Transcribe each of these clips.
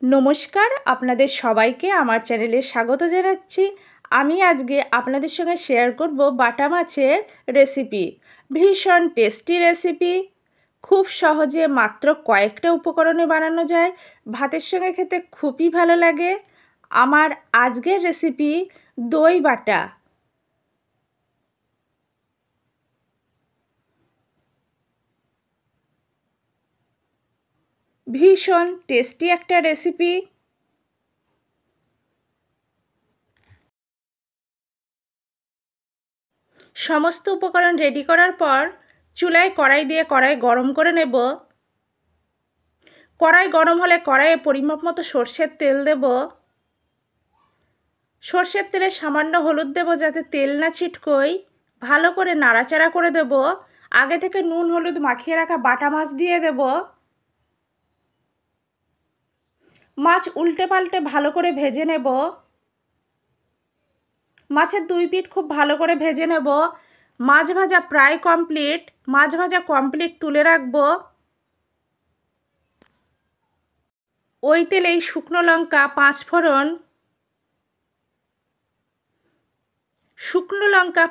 নমস্কার, আপনাদের সবাইকে আমার চ্যানেলে স্বাগত জানাচ্ছি। আমি আজকে আপনাদের সঙ্গে শেয়ার করব বাটা মাছের রেসিপি। ভীষণ টেস্টি রেসিপি, খুব সহজে মাত্র কয়েকটা উপকরণে বানানো যায়। ভাতের সঙ্গে খেতে খুবই ভালো লাগে। আমার আজকের রেসিপি দই বাটা। ভীষণ টেস্টি একটা রেসিপি। সমস্ত উপকরণ রেডি করার পর চুলায় কড়াই দিয়ে কড়াই গরম করে নেব। কড়াই গরম হলে কড়াইয়ে পরিমাপ মতো সর্ষের তেল দেব। সর্ষের তেলে সামান্য হলুদ দেব যাতে তেল না ছিটকোয়। ভালো করে নাড়াচাড়া করে দেব। আগে থেকে নুন হলুদ মাখিয়ে রাখা বাটা মাছ দিয়ে দেব। মাছ উল্টে পাল্টে ভালো করে ভেজে নেব। মাছের দুই পিঠ খুব ভালো করে ভেজে নেব। মাছ ভাজা প্রায় কমপ্লিট। মাছ ভাজা কমপ্লিট তুলে রাখবো। ওই তেলেই শুকনো লঙ্কা,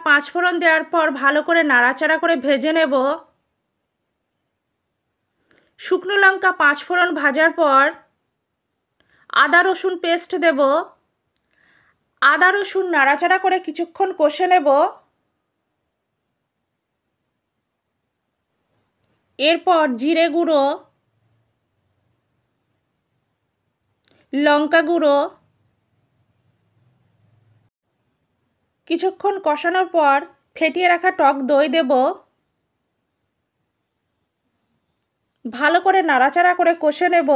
পাঁচফোড়ন, দেওয়ার পর ভালো করে নাড়াচাড়া করে ভেজে নেব। শুকনো লঙ্কা পাঁচফোড়ন ভাজার পর আদা রসুন পেস্ট দেব। আদা রসুন নাড়াচাড়া করে কিছুক্ষণ কষে নেব। এরপর জিরে গুঁড়ো, লঙ্কা গুঁড়ো, কিছুক্ষণ কষানোর পর ফেটিয়ে রাখা টক দই দেব। ভালো করে নাড়াচাড়া করে কষে নেব।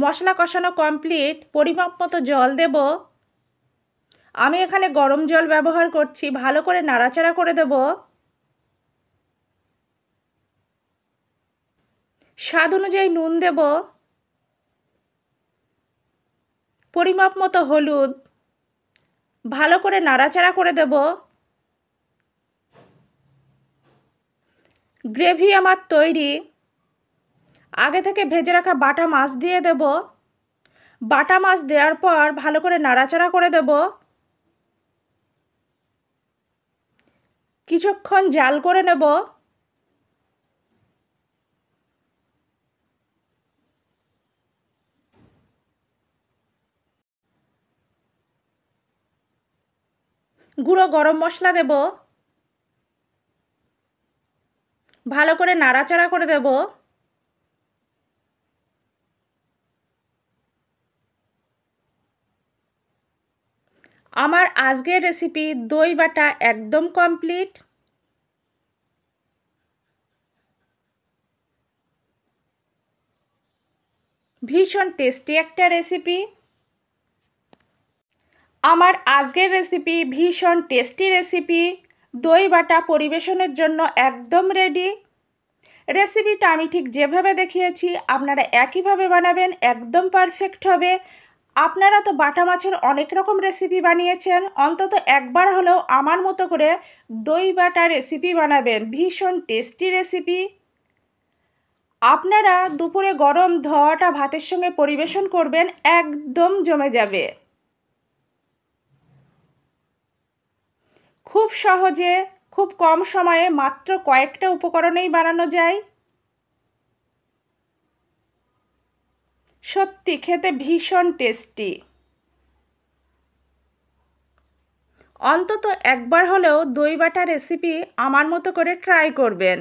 মশলা কষানো কমপ্লিট। পরিমাপ মতো জল দেব। আমি এখানে গরম জল ব্যবহার করছি। ভালো করে নাড়াচাড়া করে দেব। স্বাদ অনুযায়ী নুন দেব। পরিমাপ মতো হলুদ। ভালো করে নাড়াচাড়া করে দেব। গ্রেভি আমার তৈরি। আগে থেকে ভেজে রাখা বাটা মাছ দিয়ে দেব। বাটা মাছ দেওয়ার পর ভালো করে নাড়াচাড়া করে দেব। কিছুক্ষণ জাল করে নেব। গুঁড়ো গরম মশলা দেব। ভালো করে নাড়াচাড়া করে দেব। আমার আজকের রেসিপি দই বাটা একদম কমপ্লিট। ভীষণ টেস্টি একটা রেসিপি। আমার আজকের রেসিপি ভীষণ টেস্টি রেসিপি। দই বাটা পরিবেশনের জন্য একদম রেডি। রেসিপিটা আমি ঠিক যেভাবে দেখিয়েছি আপনারা একইভাবে বানাবেন, একদম পারফেক্ট হবে। আপনারা তো বাটা মাছের অনেক রকম রেসিপি বানিয়েছেন, অন্তত একবার হলেও আমার মতো করে দই বাটা রেসিপি বানাবেন। ভীষণ টেস্টি রেসিপি। আপনারা দুপুরে গরম ধোয়াটা ভাতের সঙ্গে পরিবেশন করবেন, একদম জমে যাবে। খুব সহজে, খুব কম সময়ে মাত্র কয়েকটা উপকরণেই বানানো যায়। সত্যি খেতে ভীষণ টেস্টি। অন্তত একবার হলেও দই বাটা রেসিপি আমার মতো করে ট্রাই করবেন।